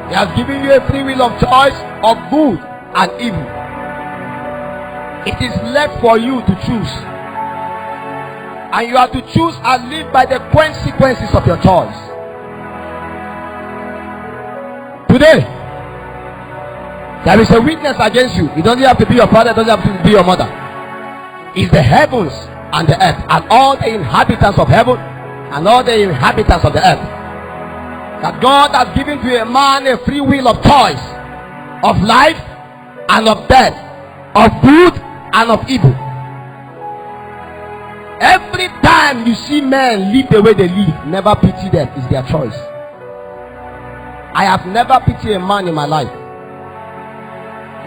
He has given you a free will of choice of good and evil. It is left for you to choose. And you have to choose and live by the consequences of your choice. Today, there is a witness against you. It doesn't have to be your father, it doesn't have to be your mother. It's the heavens and the earth, and all the inhabitants of heaven and all the inhabitants of the earth. That God has given to a man a free will of choice, of life and of death, of good and of evil. Every time you see men live the way they live, never pity them. It's their choice. I have never pitied a man in my life,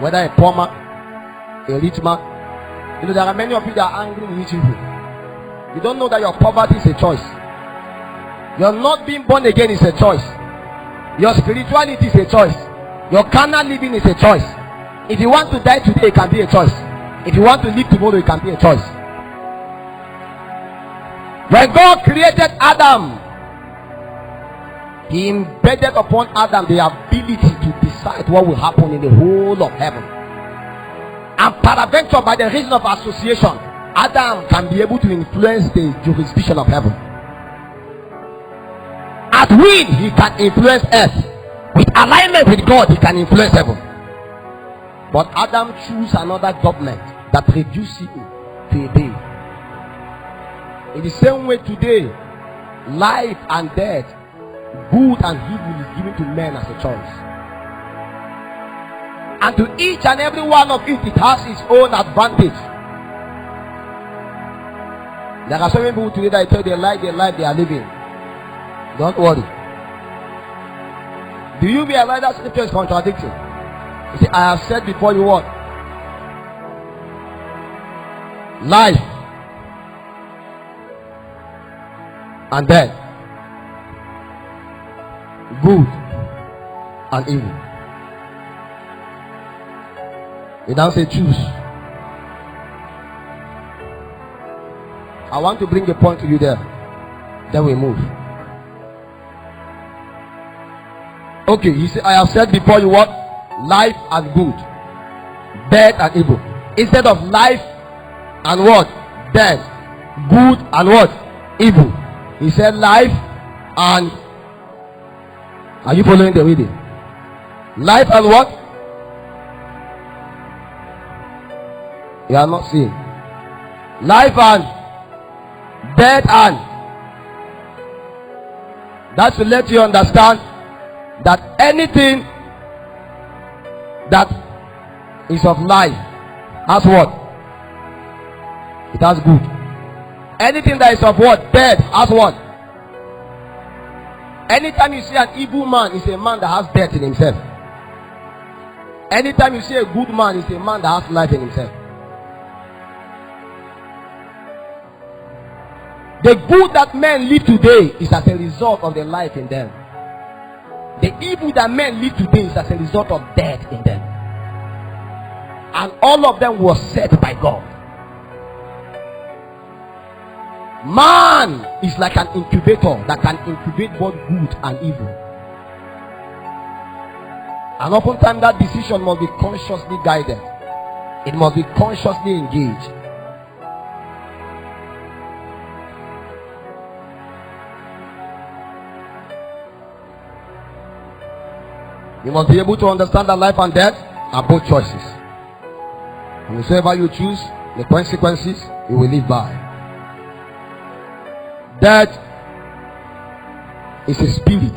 whether a poor man, a rich man. You know, there are many of you that are angry with rich people. You don't know that your poverty is a choice. Your not being born again is a choice. Your spirituality is a choice. Your carnal living is a choice. If you want to die today, it can be a choice. If you want to live tomorrow, it can be a choice. When God created Adam, He embedded upon Adam the ability to decide what will happen in the whole of heaven. And peradventure, by the reason of association, Adam can be able to influence the jurisdiction of heaven. At will, he can influence earth. With alignment with God, he can influence heaven. But Adam chose another government that reduced him to a day. In the same way today, life and death, good and evil is given to men as a choice. And to each and every one of it, it has its own advantage. There are so many people today that tell they like the life they are living. Don't worry. Do you realize that scripture is contradicting? You see, I have said before you what? Life and death, good and evil. It doesn't say choose. I want to bring a point to you there. Then we move. Okay, he said, I have said before you what? Life and good, death and evil. Instead of life and what? Death, good and what? Evil. He said life and, are you following the reading? Life and what? You are not seeing. Life and death and. That's to let you understand that anything that is of life has what? It has good. Anything that is of what? Death has what? Anytime you see an evil man, it's a man that has death in himself. Anytime you see a good man, it's a man that has life in himself. The good that men live today is as a result of the life in them. The evil that men live today is as a result of death in them. And all of them was set by God. Man is like an incubator that can incubate both good and evil. And oftentimes that decision must be consciously guided. It must be consciously engaged. You must be able to understand that life and death are both choices. And whichever you choose, the consequences you will live by. Death is a spirit.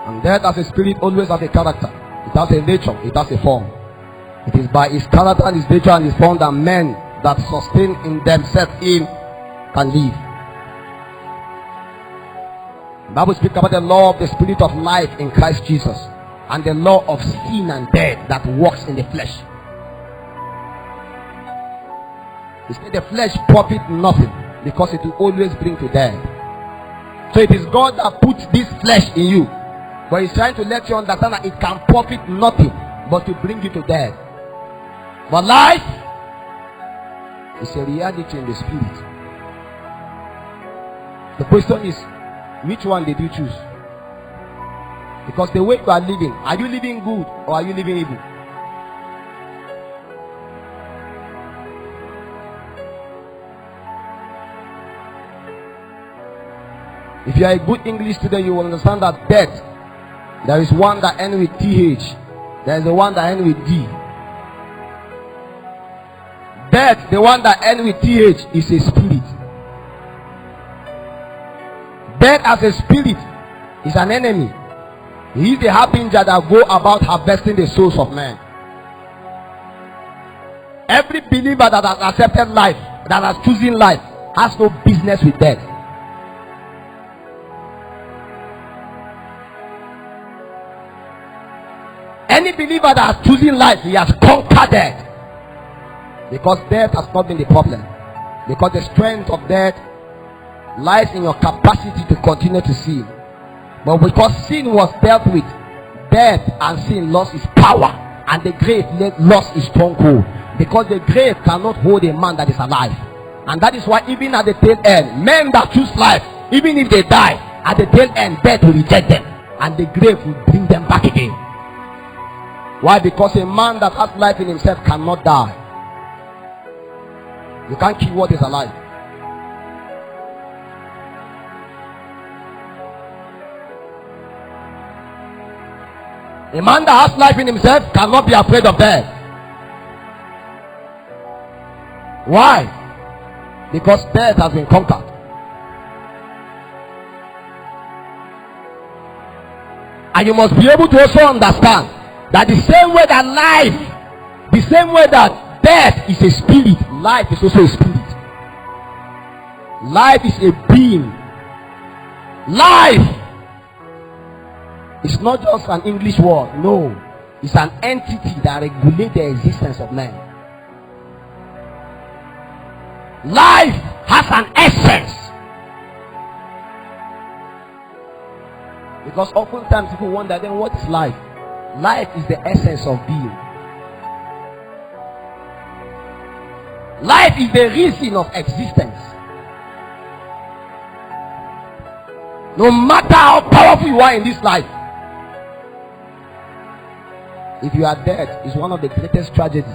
And death as a spirit always has a character. It has a nature. It has a form. It is by its character and its nature and its form that men that sustain in themselves in can live. The Bible speaks about the law of the spirit of life in Christ Jesus and the law of sin and death that works in the flesh. He said the flesh profit nothing because it will always bring to death. So it is God that puts this flesh in you, but He's trying to let you understand that it can profit nothing but to bring you to death. But life is a reality in the spirit. The question is, which one did you choose? Because the way you are living, are you living good or are you living evil? If you are a good English student, you will understand that death, there is one that ends with TH, there is the one that ends with D. Death, the one that ends with TH, is a spirit. Death as a spirit is an enemy. He is the harbinger that go about harvesting the souls of men. Every believer that has accepted life, that has chosen life, has no business with death. Any believer that has chosen life, he has conquered death. Because death has not been the problem. Because the strength of death lies in your capacity to continue to sin. But because sin was dealt with, death and sin lost its power, and the grave lost its stronghold. Because the grave cannot hold a man that is alive. And that is why even at the tail end, men that choose life, even if they die, at the tail end, death will reject them, and the grave will bring them back again. Why? Because a man that has life in himself cannot die. You can't kill what is alive. A man that has life in himself cannot be afraid of death. Why? Because death has been conquered. And you must be able to also understand that the same way that life, the same way that death is a spirit, life is also a spirit. Life is a being. Life is not just an English word. No, it's an entity that regulates the existence of man. Life has an essence. Because oftentimes people wonder, then what is life? Life is the essence of being. Life is the reason of existence. No matter how powerful you are in this life, if you are dead, it's one of the greatest tragedies.